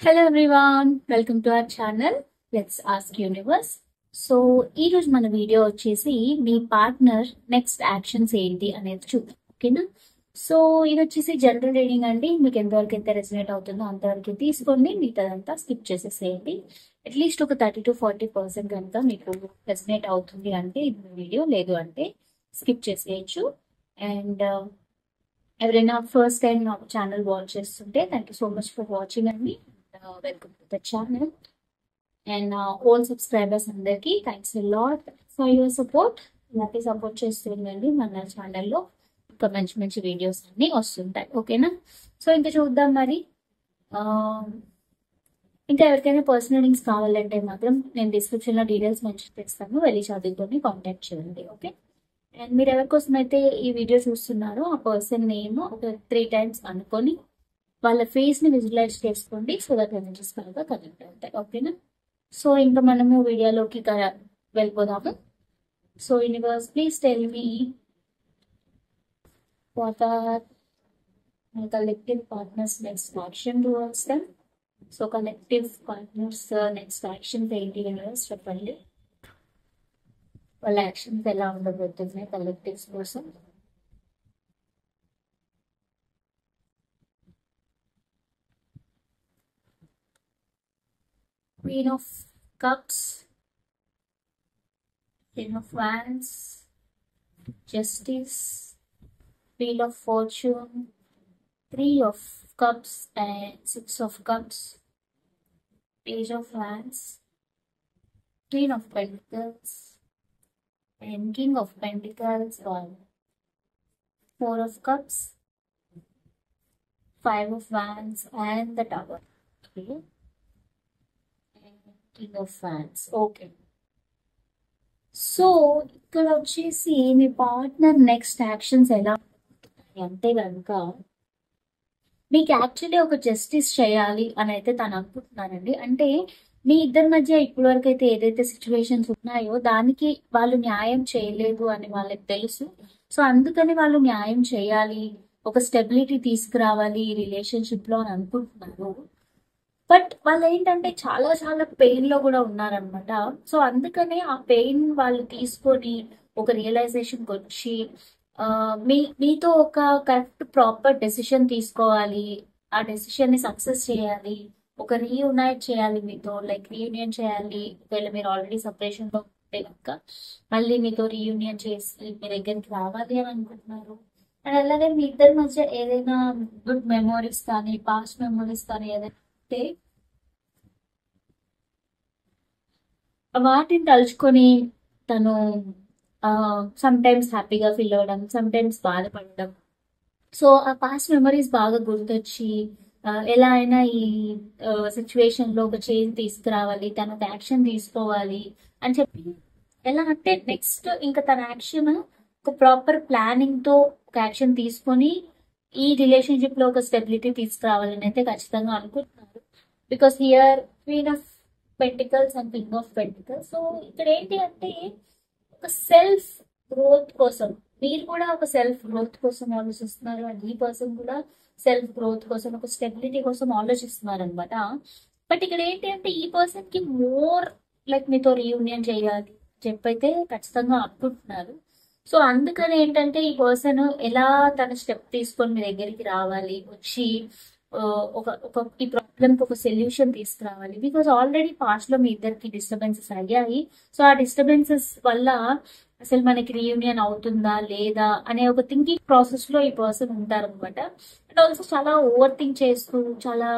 Hello everyone, welcome to our channel let's ask universe. So ఈ రోజు మన video వచ్చేసి మీ పార్ట్నర్ నెక్స్ట్ యాక్షన్స్ ఏంటి అనేది చూద్దాం, ఓకేనా? సో ఇది వచ్చేసి జనరల్ రీడింగ్ అండి. మీకు ఎంతవరకు అయితే రెసినేట్ అవుతుందో అంతవరకు తీసుకోండి, మిగతాదంతా స్కిప్ చేసేసేయండి. అట్లీస్ట్ ఒక 30 to 40% కనుక మీకు రెసినేట్ అవుతుంది అంటే ఇది వీడియో, లేదు అంటే స్కిప్ చేసేయచ్చు. అండ్ ఎవరైనా ఫస్ట్ టైం నా ఛానల్ వాచ్ చేస్తుంటే thank you so much for watching అండి. Welcome to the channel. And old subscribers అందరికి thanks a lot for your support. ఇలాగే సపోర్ట్ చేస్తుండండి. మన ఛానల్లో ఇంకా మంచి మంచి వీడియోస్ అన్ని వస్తుంటాయి, ఓకేనా? సో ఇంకా చూద్దాం మరి. ఇంకా ఎవరికైనా పర్సనల్ లింక్స్ కావాలంటే మాత్రం నేను డిస్క్రిప్షన్లో డీటెయిల్స్ మెన్షన్ చేస్తాను, వెళ్ళి చదువుకొని కాంటాక్ట్ చేయండి, ఓకే? అండ్ మీరు ఎవరికోసం అయితే ఈ వీడియో చూస్తున్నారో ఆ పర్సన్ నేమ్ ఒక 3 times అనుకొని వాళ్ళ ఫేస్ ని విజువలైజ్ చేసుకోండి. సో దట్ ఎనర్జీస్ బాగా కనెక్ట్ అవుతాయి, ఓకేనా? సో ఇంకా మనము వీడియోలోకి వెళ్ళిపోదాము. So universe, please tell me what are my collective partners next action towards them. So collective partners next action ఏంటి యూనివర్స్ చెప్పండి. వాళ్ళ యాక్షన్స్ ఎలా ఉండబోతున్నాయి కలెక్టివ్స్ కోసం. Queen of Cups, Ten of Wands, Justice, Wheel of Fortune, 3 of Cups and 6 of Cups, Page of Wands, Queen of Pentacles and King of Pentacles, 4 of Cups, 5 of Wands and the Tower. Okay. King of Wands. Okay. So ఇక్కడ వచ్చేసి మీ partner next actions ఎలా ఉంటాయి అంటే కనుక మీకు actually ఒక justice చేయాలి అని అయితే తను అనుకుంటున్నానండి. అంటే మీ ఇద్దరి మధ్య ఇప్పటి వరకు అయితే ఏదైతే సిచ్యువేషన్స్ ఉన్నాయో దానికి వాళ్ళు న్యాయం చేయలేదు అని వాళ్ళకి తెలుసు. సో అందుకని వాళ్ళు న్యాయం చేయాలి, ఒక స్టెబిలిటీ తీసుకురావాలి ఈ రిలేషన్షిప్ లో అని అనుకుంటున్నారు. బట్ వాళ్ళు ఏంటంటే చాలా చాలా పెయిన్ లో కూడా ఉన్నారనమాట. సో అందుకనే ఆ పెయిన్ వాళ్ళు తీసుకొని ఒక రియలైజేషన్కి వచ్చి మీతో ఒక కరెక్ట్ ప్రాపర్ డెసిషన్ తీసుకోవాలి, ఆ డెసిషన్ ని సక్సెస్ చేయాలి, ఒక రీయునైట్ చేయాలి మీతో, లైక్ రీయూనియన్ చేయాలి. ఒకవేళ మీరు ఆల్రెడీ సపరేషన్ లో ఉంటే కనుక మళ్ళీ మీతో రీయూనియన్ చేసి మీ దగ్గరికి రావాలి అని అనుకుంటున్నారు. అండ్ అలాగే మీ ఇద్దరి మధ్య ఏదైనా గుడ్ మెమోరీస్ కానీ పాస్ట్ మెమోరీస్ కానీ ఏదైనా వాటిని తలుచుకొని తను సమ్ టైమ్స్ హ్యాపీగా ఫీల్ అవ్వడం, సమ్ టైమ్స్ బాధపడడం. సో ఆ పాస్ట్ మెమరీస్ బాగా గుర్తొచ్చి ఎలా అయినా ఈ సిచ్యువేషన్ లో ఒక చేంజ్ తీసుకురావాలి, తన ఒక యాక్షన్ తీసుకోవాలి అని చెప్పి ఎలా అంటే నెక్స్ట్ ఇంకా తన యాక్షన్ ఒక ప్రాపర్ ప్లానింగ్ తో ఒక యాక్షన్ తీసుకొని ఈ రిలేషన్షిప్ లో ఒక స్టెబిలిటీ తీసుకురావాలని అయితే ఖచ్చితంగా అనుకుంటున్నారు. Because here queen of pentacles and king of pentacles. So ఇక్కడ ఏంటి అంటే ఒక సెల్ఫ్ గ్రోత్ కోసం, మీరు కూడా ఒక సెల్ఫ్ గ్రోత్ కోసం ఆలోచిస్తున్నారు అండ్ ఈ పర్సన్ కూడా సెల్ఫ్ గ్రోత్ కోసం ఒక స్టెబిలిటీ కోసం ఆలోచిస్తున్నారు అనమాట. బట్ ఇక్కడ ఏంటి అంటే ఈ పర్సన్ కి మోర్ లైక్ మీతో రీయూనియన్ చేయాలి చెప్పైతే ఖచ్చితంగా అనుకుంటున్నారు. సో అందుకని ఏంటంటే ఈ పర్సన్ ఎలా తన స్టెప్ తీసుకొని మీ దగ్గరికి రావాలి, వచ్చి ఒక ఒక ఈ ప్రాబ్లమ్ కి ఒక సొల్యూషన్ తీసుకురావాలి. బికాస్ ఆల్రెడీ పాస్ట్ లో మీ ఇద్దరికి డిస్టర్బెన్సెస్ అయ్యాయి. సో ఆ డిస్టర్బెన్సెస్ వల్ల అసలు మనకి రీయూనియన్ అవుతుందా లేదా అనే ఒక థింకింగ్ ప్రాసెస్ లో ఈ పర్సన్ ఉంటారనమాట. అండ్ ఆల్సో చాలా ఓవర్ థింక్ చేస్తూ చాలా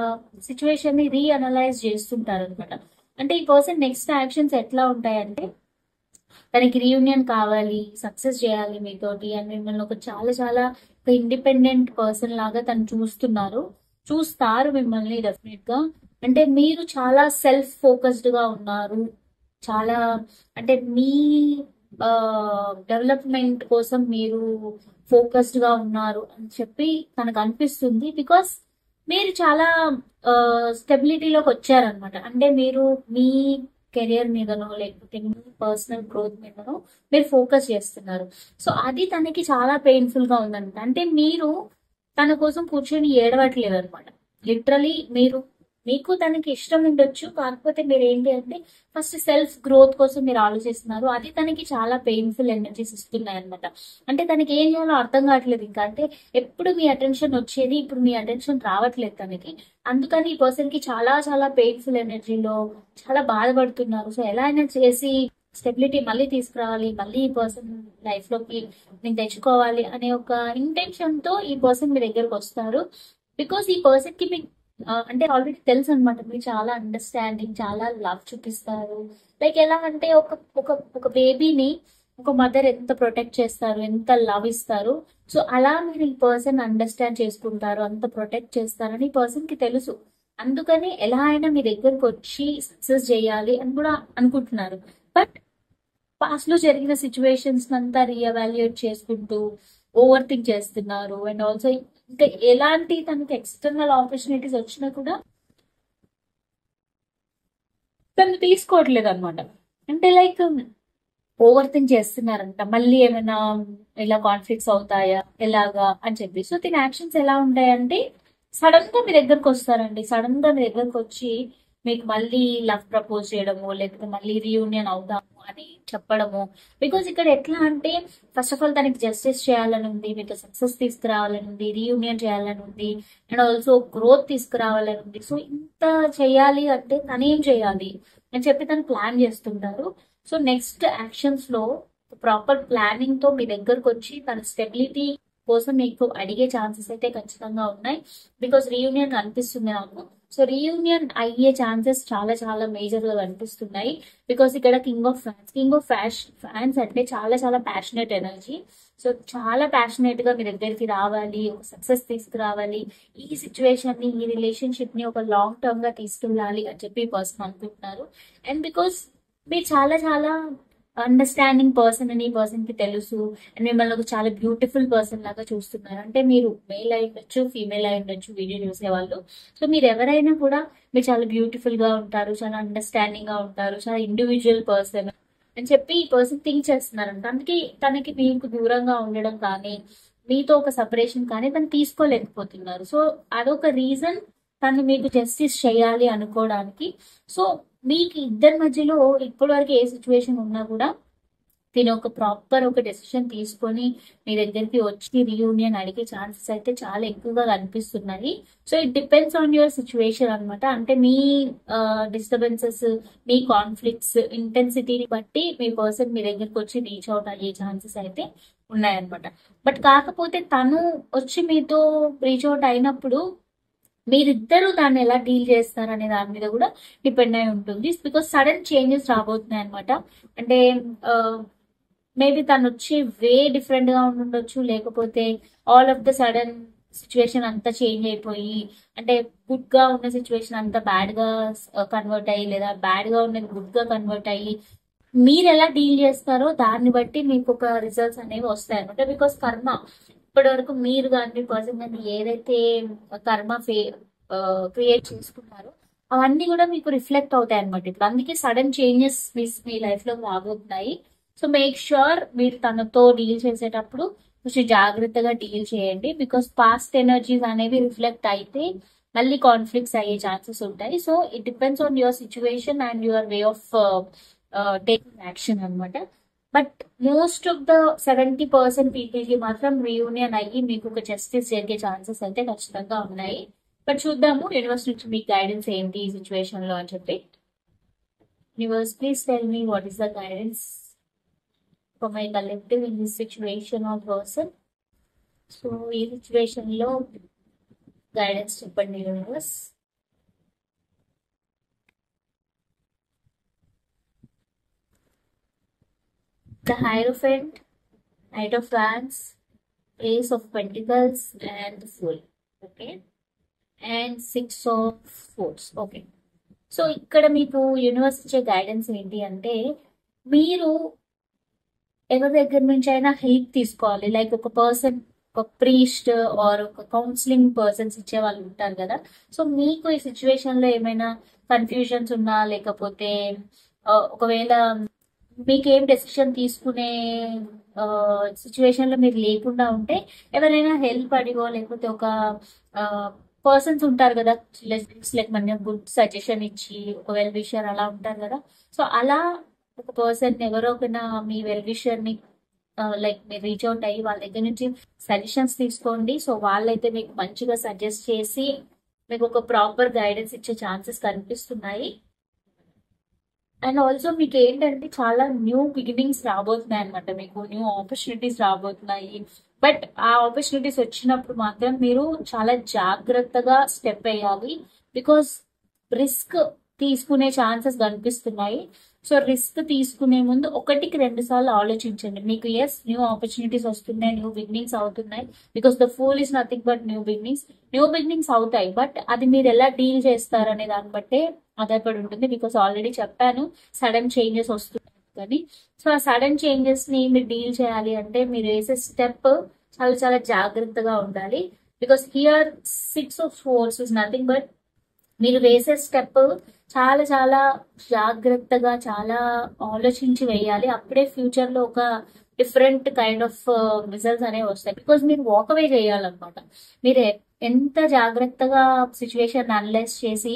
సిచ్యువేషన్ ని రీఅనలైజ్ చేస్తుంటారు అనమాట. అంటే ఈ పర్సన్ నెక్స్ట్ యాక్షన్స్ ఎట్లా ఉంటాయంటే తనకి రీయూనియన్ కావాలి, సక్సెస్ చేయాలి మీతోటి, అండ్ మిమ్మల్ని ఒక చాలా చాలా ఒక ఇండిపెండెంట్ పర్సన్ లాగా తను చూస్తారు మిమ్మల్ని డెఫినెట్ గా. అంటే మీరు చాలా సెల్ఫ్ ఫోకస్డ్ గా ఉన్నారు, చాలా అంటే మీ డెవలప్మెంట్ కోసం మీరు ఫోకస్డ్ గా ఉన్నారు అని చెప్పి తనకు అనిపిస్తుంది. బికాస్ మీరు చాలా స్టెబిలిటీలోకి వచ్చారనమాట. అంటే మీరు మీ కెరియర్ మీదనో లేకపోతే మీ పర్సనల్ గ్రోత్ మీదనో మీరు ఫోకస్ చేస్తున్నారు. సో అది తనకి చాలా పెయిన్ఫుల్ గా ఉందన్నమాట. అంటే మీరు తన కోసం కూర్చొని ఏడవట్లేదు అనమాట. లిటరలీ మీరు మీకు తనకి ఇష్టం ఉండొచ్చు, కాకపోతే మీరు ఏంటి అంటే ఫస్ట్ సెల్ఫ్ గ్రోత్ కోసం మీరు ఆలోచిస్తున్నారు. అది తనకి చాలా పెయిన్ఫుల్ ఎనర్జీస్ ఇస్తున్నాయి అనమాట. అంటే తనకి ఏం చేయాలో అర్థం కావట్లేదు ఇంకా. అంటే ఎప్పుడు మీ అటెన్షన్ వచ్చేది, ఇప్పుడు మీ అటెన్షన్ రావట్లేదు తనకి. అందుకని ఈ పర్సన్ కి చాలా చాలా పెయిన్ఫుల్ ఎనర్జీలో చాలా బాధపడుతున్నారు. సో ఎలా అయినా చేసి స్టెబిలిటీ మళ్ళీ తీసుకురావాలి, మళ్ళీ ఈ పర్సన్ లైఫ్ లోకి నేను తెచ్చుకోవాలి అనే ఒక ఇంటెన్షన్ తో ఈ పర్సన్ మీ దగ్గరకు వస్తారు. బికాస్ ఈ పర్సన్ కి మీకు అంటే ఆల్రెడీ తెలుసు అనమాట, మీరు చాలా అండర్స్టాండింగ్, చాలా లవ్ చూపిస్తారు. లైక్ ఎలా అంటే ఒక ఒక ఒక బేబీని ఒక మదర్ ఎంత ప్రొటెక్ట్ చేస్తారు, ఎంత లవ్ ఇస్తారు. సో అలా మీరు ఈ పర్సన్ అండర్స్టాండ్ చేసుకుంటారు, అంత ప్రొటెక్ట్ చేస్తారని ఈ పర్సన్ కి తెలుసు. అందుకని ఎలా అయినా మీ దగ్గరకు వచ్చి సక్సెస్ చేయాలి అని కూడా అనుకుంటున్నారు. బట్ పాస్ట్ లో జరిగిన సిచ్యువేషన్స్ అంతా రీఎవాల్యుయేట్ చేసుకుంటూ ఓవర్ థింక్ చేస్తున్నారు. అండ్ ఆల్సో ఇంకా ఎలాంటి తనకి ఎక్స్టర్నల్ ఆపర్చునిటీస్ వచ్చినా కూడా తను తీసుకోవట్లేదు అనమాట. అంటే లైక్ ఓవర్ థింక్ చేస్తున్నారంట, మళ్ళీ ఏమైనా ఇలా కాన్ఫ్లిక్ట్స్ అవుతాయా ఎలాగా అని చెప్పి. సో దీని యాక్షన్స్ ఎలా ఉంటాయంటే సడన్ గా మీ దగ్గరకు వస్తారండి. సడన్ గా మీ దగ్గరకు వచ్చి మీకు మళ్ళీ లవ్ ప్రపోజ్ చేయడము, లేకపోతే మళ్ళీ రీయూనియన్ అవుదాము అని చెప్పడము. బికాజ్ ఇక్కడ ఎట్లా అంటే ఫస్ట్ ఆఫ్ ఆల్ తనకి జస్టిస్ చేయాలని ఉంది, మీకు సక్సెస్ తీసుకురావాలని ఉంది, రీయూనియన్ చేయాలని ఉంది, అండ్ ఆల్సో గ్రోత్ తీసుకురావాలని ఉంది. సో ఇంత చేయాలి అంటే తనేం చేయాలి అని చెప్పి తను ప్లాన్ చేస్తుంటారు. సో నెక్స్ట్ యాక్షన్స్ లో ప్రాపర్ ప్లానింగ్ తో మీ దగ్గరకు వచ్చి తన స్టెబిలిటీ కోసం మీకు అడిగే ఛాన్సెస్ అయితే ఖచ్చితంగా ఉన్నాయి. బికాస్ రీయూనియన్ అనిపిస్తుంది నాకు. సో రీయూనియన్ అయ్యే ఛాన్సెస్ చాలా చాలా మేజర్ గా కనిపిస్తున్నాయి. బికాస్ ఇక్కడ కింగ్ ఆఫ్ ఫ్యాన్స్ అంటే చాలా చాలా ప్యాషనెట్ ఎనర్జీ. సో చాలా ప్యాషనెట్ గా మీ దగ్గరికి రావాలి, ఒక సక్సెస్ తీసుకురావాలి, ఈ సిచ్యువేషన్ ని, ఈ రిలేషన్షిప్ ని ఒక లాంగ్ టర్మ్ గా తీసుకెళ్ళాలి అని చెప్పి పర్సన్ అనుకుంటున్నారు. అండ్ బికాస్ మీరు చాలా చాలా అండర్స్టాండింగ్ పర్సన్ అని పర్సన్ కి తెలుసు. అండ్ మిమ్మల్ని ఒక చాలా బ్యూటిఫుల్ పర్సన్ లాగా చూస్తున్నారు. అంటే మీరు మేల్ అయి ఉండొచ్చు, ఫీమేల్ అయి ఉండొచ్చు వీడియో చూసేవాళ్ళు. సో మీరు ఎవరైనా కూడా మీరు చాలా బ్యూటిఫుల్ గా ఉంటారు, చాలా అండర్స్టాండింగ్ గా ఉంటారు, చాలా ఇండివిజువల్ పర్సన్ అని చెప్పి ఈ పర్సన్ థింక్ చేస్తున్నారంట. అందుకే తనకి మీకు దూరంగా ఉండడం కానీ, మీతో ఒక సపరేషన్ కానీ తను తీసుకోలేకపోతున్నారు. సో అదొక రీజన్ తను మీకు జస్టిస్ చేయాలి అనుకోవడానికి. సో మీకు ఇద్దరి మధ్యలో ఇప్పటి వరకు ఏ సిచ్యువేషన్ ఉన్నా కూడా దీని ఒక ప్రాపర్ ఒక డెసిషన్ తీసుకొని మీ దగ్గరికి వచ్చి రీయూనియన్ అడిగే ఛాన్సెస్ అయితే చాలా ఎక్కువగా కనిపిస్తున్నాయి. So it depends on your situation అనమాట. అంటే మీ డిస్టర్బెన్సెస్, మీ కాన్ఫ్లిక్ట్స్ ఇంటెన్సిటీని బట్టి మీ పర్సన్ మీ దగ్గరికి వచ్చి రీచ్ అవుట్ అయ్యే ఛాన్సెస్ అయితే ఉన్నాయన్నమాట. బట్ కాకపోతే తను వచ్చి మీతో రీచ్ అవుట్ అయినప్పుడు మీరిద్దరూ దాన్ని ఎలా డీల్ చేస్తారు అనే దాని మీద కూడా డిపెండ్ అయి ఉంటుంది. బికాస్ సడన్ చేంజెస్ రాబోతున్నాయి అనమాట. అంటే మేబీ తను వచ్చి వే డిఫరెంట్ గా ఉండొచ్చు, లేకపోతే all of the sudden situation అంతా చేంజ్ అయిపోయి, అంటే గుడ్ గా ఉన్న సిచ్యువేషన్ అంతా బ్యాడ్ గా కన్వర్ట్ అయ్యి, లేదా బ్యాడ్ గా ఉన్నది గుడ్ గా కన్వర్ట్ అయ్యి, మీరు ఎలా డీల్ చేస్తారో దాన్ని బట్టి మీకు ఒక రిజల్ట్స్ అనేవి వస్తాయి అనమాట. బికాస్ కర్మ ఇప్పటి వరకు మీరు కానీ పర్సన్ కానీ ఏదైతే కర్మ క్రియేట్ చేసుకున్నారో అవన్నీ కూడా మీకు రిఫ్లెక్ట్ అవుతాయి అనమాట. ఇప్పుడు అందుకే సడన్ చేంజెస్ మీ లైఫ్ లో రాబోతున్నాయి. సో మేక్ ష్యూర్ మీరు తనతో డీల్ చేసేటప్పుడు కొంచెం జాగ్రత్తగా డీల్ చేయండి. బికాస్ పాస్ట్ ఎనర్జీస్ అనేవి రిఫ్లెక్ట్ అయితే మళ్ళీ కాన్ఫ్లిక్ట్స్ అయ్యే ఛాన్సెస్ ఉంటాయి. So it depends on your situation and your way of taking action అనమాట. But most of the 70% people కి మాత్రం రీయూనియన్ అయ్యి మీకు ఒక జస్టిస్ జరిగే ఛాన్సెస్ అయితే ఖచ్చితంగా ఉన్నాయి. బట్ చూద్దాము యూనివర్స్ నుంచి మీకు గైడెన్స్ ఏంటి ఈ సిచ్యువేషన్ లో అని చెప్పి. Universe please tell me what is the guidance for my collective in this situation or person. So ఈ సిచ్యువేషన్ లో గైడెన్స్ చెప్పండి universe. The Hierophant, Knight of Wands, Ace of Pentacles, and the Fool. Okay, and Six of Swords. Okay. So ఇక్కడ మీకు universe ఇచ్చే guidance ఏంటి అంటే మీరు ఎవరి దగ్గర నుంచి అయినా హెల్ప్ తీసుకోవాలి. లైక్ ఒక పర్సన్, ఒక ప్రీస్ట్ ఆర్ ఒక కౌన్సిలింగ్ పర్సన్స్ ఇచ్చే వాళ్ళు ఉంటారు కదా. సో మీకు ఈ సిచ్యువేషన్ లో ఏమైనా కన్ఫ్యూజన్స్ ఉన్నా, లేకపోతే ఒకవేళ మీకేం డెసిషన్ తీసుకునే సిచ్యువేషన్ లో మీరు లేకుండా ఉంటే ఎవరైనా హెల్ప్ అడిగో, లేకపోతే ఒక పర్సన్స్ ఉంటారు కదా, లైక్ మన గుడ్ సజెషన్ ఇచ్చి ఒక వెల్ విషర్ అలా ఉంటారు కదా. సో అలా ఒక పర్సన్ ఎవరో ఒక మీ వెల్ విషర్ ని లైక్ మీరు రీచ్ అవుట్ అయ్యి వాళ్ళ దగ్గర నుంచి సజెషన్స్ తీసుకోండి. సో వాళ్ళైతే మీకు మంచిగా సజెస్ట్ చేసి మీకు ఒక ప్రాపర్ గైడెన్స్ ఇచ్చే ఛాన్సెస్ కనిపిస్తున్నాయి. అండ్ ఆల్సో మీకు ఏంటంటే చాలా న్యూ బిగినింగ్స్ రాబోతున్నాయి అనమాట, మీకు న్యూ ఆపర్చునిటీస్ రాబోతున్నాయి. బట్ ఆ ఆపర్చునిటీస్ వచ్చినప్పుడు మాత్రం మీరు చాలా జాగ్రత్తగా స్టెప్ వేయాలి, బికాస్ రిస్క్ తీసుకునే ఛాన్సెస్ కనిపిస్తున్నాయి. సో రిస్క్ తీసుకునే ముందు ఒకటికి 2 సార్లు ఆలోచించండి. మీకు న్యూ ఆపర్చునిటీస్ వస్తున్నాయి, న్యూ బిగినింగ్స్ అవుతున్నాయి, because the fool is nothing but new beginnings అవుతాయి. బట్ అది మీరు ఎలా డీల్ చేస్తారు అనే దాన్ని బట్టే ఆధారపడి ఉంటుంది. బికాస్ ఆల్రెడీ చెప్పాను సడన్ చేంజెస్ వస్తున్నాయి కానీ. సో ఆ సడన్ చేంజెస్ ని మీరు డీల్ చేయాలి అంటే మీరు వేసే స్టెప్ చాలా చాలా జాగ్రత్తగా ఉండాలి. Because here 6 of Swords is nothing but మీరు వేసే స్టెప్ చాలా చాలా జాగ్రత్తగా చాలా ఆలోచించి వేయాలి. అప్పుడే ఫ్యూచర్ లో ఒక డిఫరెంట్ కైండ్ ఆఫ్ రిజల్ట్స్ అనేవి వస్తాయి. బికాస్ మీరు వాక్ అవే చేయాలన్నమాట. మీరు ఎంత జాగ్రత్తగా సిచ్యువేషన్ అనలైజ్ చేసి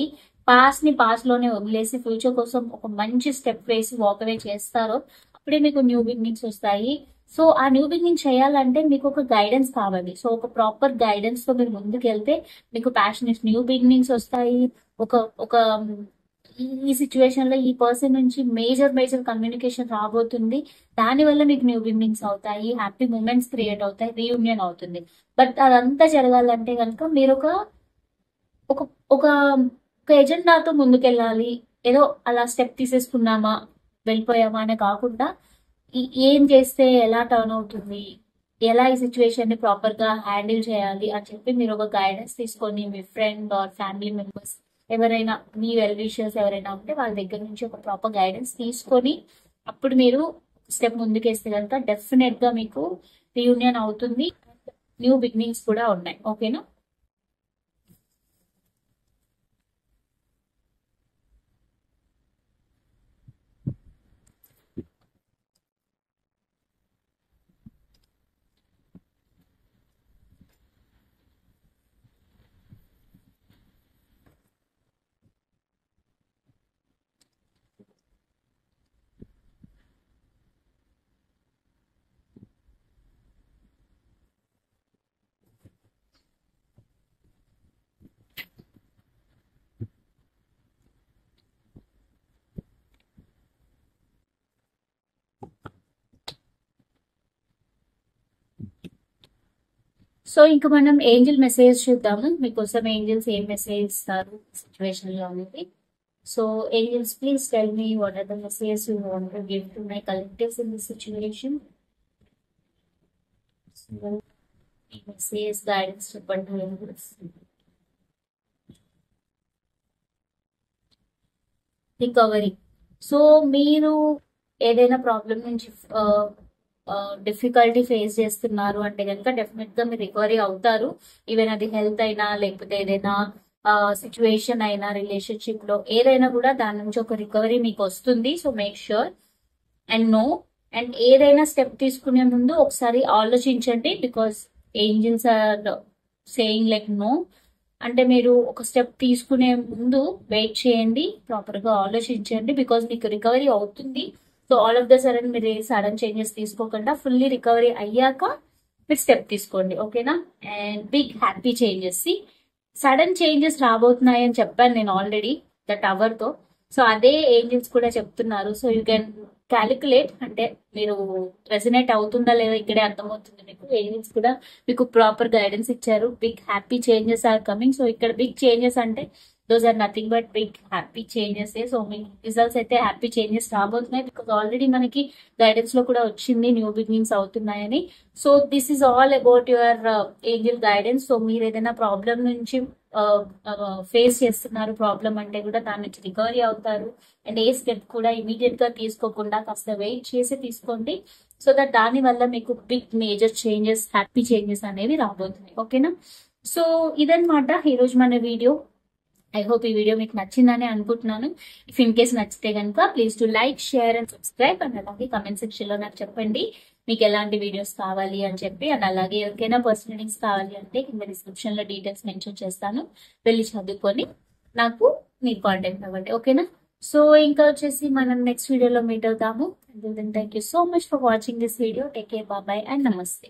పాస్ట్ లోనే వదిలేసి ఫ్యూచర్ కోసం ఒక మంచి స్టెప్ వేసి వాక్ అవే చేస్తారో అప్పుడే మీకు న్యూ బిగినింగ్స్ వస్తాయి. సో ఆ న్యూ బిగినింగ్ చేయాలంటే మీకు ఒక గైడెన్స్ కావాలి. సో ఒక ప్రాపర్ గైడెన్స్ తో మీరు ముందుకు వెళ్తే మీకు ప్యాషనెట్ న్యూ బిగినింగ్స్ వస్తాయి. ఒక ఒక ఈ సిచ్యువేషన్ లో ఈ పర్సన్ నుంచి మేజర్ కమ్యూనికేషన్ రాబోతుంది. దానివల్ల మీకు న్యూ బిగినింగ్స్ అవుతాయి, హ్యాపీ మూమెంట్స్ క్రియేట్ అవుతాయి, రీయూనియన్ అవుతుంది. బట్ అదంతా జరగాలంటే కనుక మీరు ఒక ఒక ఒక ఎజెండాతో ముందుకెళ్ళాలి. ఏదో అలా స్టెప్ తీసేసుకున్నామా వెళ్ళిపోయామా అనే కాకుండా ఏం చేస్తే ఎలా టర్న్ అవుతుంది, ఎలా ఈ సిచ్యువేషన్ ని ప్రాపర్ గా హ్యాండిల్ చేయాలి అని చెప్పి మీరు ఒక గైడెన్స్ తీసుకొని మీ ఫ్రెండ్ ఆర్ ఫ్యామిలీ మెంబర్స్ ఎవరైనా మీ వెల్ విషర్స్ ఎవరైనా ఉంటే వాళ్ళ దగ్గర నుంచి ఒక ప్రాపర్ గైడెన్స్ తీసుకొని అప్పుడు మీరు స్టెప్ ముందుకేస్తే కనుక డెఫినెట్ గా మీకు రీయూనియన్ అవుతుంది, న్యూ బిగినింగ్స్ కూడా ఉన్నాయి. ఓకేనా? సో ఇంకా మనం ఏంజల్ మెసేజ్ చూద్దాము. మీకోసం ఏంజల్స్ ఏం మెసేజ్ ఇస్తారు సిచ్యువేషన్ లో అనేది. So angels, please tell me what are the message you want to give to my collectives in this situation. So ఈ మెసేజ్ గైడెన్స్ చెప్పండి ఏంజల్స్. రికవరీ. సో మీరు ఏదైనా ప్రాబ్లం నుంచి డిఫికల్టీ ఫేస్ చేస్తున్నారు అంటే కనుక డెఫినెట్ గా మీరు రికవరీ అవుతారు. ఈవెన్ అది హెల్త్ అయినా లేకపోతే ఏదైనా సిచ్యువేషన్ అయినా రిలేషన్షిప్ లో ఏదైనా కూడా దాని నుంచి ఒక రికవరీ మీకు వస్తుంది. So make sure and know. And ఏదైనా స్టెప్ తీసుకునే ముందు ఒకసారి ఆలోచించండి, because angels are saying like no. అంటే మీరు ఒక స్టెప్ తీసుకునే ముందు వెయిట్ చేయండి, ప్రాపర్ గా ఆలోచించండి, బికాస్ మీకు రికవరీ అవుతుంది. So all of the sudden మీరు సడన్ చేంజెస్ తీసుకోకుండా ఫుల్లీ రికవరీ అయ్యాక మీరు స్టెప్ తీసుకోండి. ఓకేనా? And big happy changes. Sudden changes రాబోతున్నాయి అని చెప్పాను నేను ఆల్రెడీ దట్ అవర్ తో. సో అదే ఏంజల్స్ కూడా చెప్తున్నారు. సో యూ కెన్ క్యాలిక్యులేట్, అంటే మీరు రెసినేట్ అవుతుందా లేదా ఇక్కడే అర్థమవుతుంది మీకు. ఏంజల్స్ కూడా మీకు ప్రాపర్ గైడెన్స్ ఇచ్చారు. Big happy changes are coming. So ఇక్కడ బిగ్ చేంజెస్ అంటే those are nothing but big happy changes. So మీ రిజల్ట్స్ అయితే హ్యాపీ చేంజెస్ రాబోతున్నాయి, బికాస్ ఆల్రెడీ మనకి గైడెన్స్ లో కూడా వచ్చింది న్యూ బిగినింగ్స్ అవుతున్నాయని. So this is all about your angel guidance. So మీరు ఏదైనా ప్రాబ్లం నుంచి ఫేస్ చేస్తున్నారు, ప్రాబ్లం అంటే కూడా దాని నుంచి రికవరీ అవుతారు. అండ్ ఏ స్టెప్ కూడా ఇమీడియట్ గా తీసుకోకుండా కాస్త వెయిట్ చేసి తీసుకోండి. సో దట్ దాని వల్ల మీకు big major changes, happy changes అనేవి రాబోతున్నాయి. ఓకేనా? సో ఇదన్నమాట ఈరోజు మన వీడియో. ఐ హోప్ ఈ వీడియో మీకు నచ్చిందని అనుకుంటున్నాను. ఇఫ్ ఇన్ కేస్ నచ్చితే కనుక please to like, share and subscribe. And అలాగే కమెంట్ సెక్షన్ లో నాకు చెప్పండి మీకు ఎలాంటి వీడియోస్ కావాలి అని చెప్పి. అండ్ అలాగే ఎవరికైనా పర్సనల్ రీడింగ్స్ కావాలి అంటే కింద డిస్క్రిప్షన్ లో డీటెయిల్స్ మెన్షన్ చేస్తాను, వెళ్ళి చదువుకొని నాకు మీరు కాంటాక్ట్ అవ్వండి, ఓకేనా. సో ఇంకా వచ్చేసి మనం నెక్స్ట్ వీడియోలో మీట్ అవుతాము. Thank you so much for watching this video. Take care, bye and నమస్తే.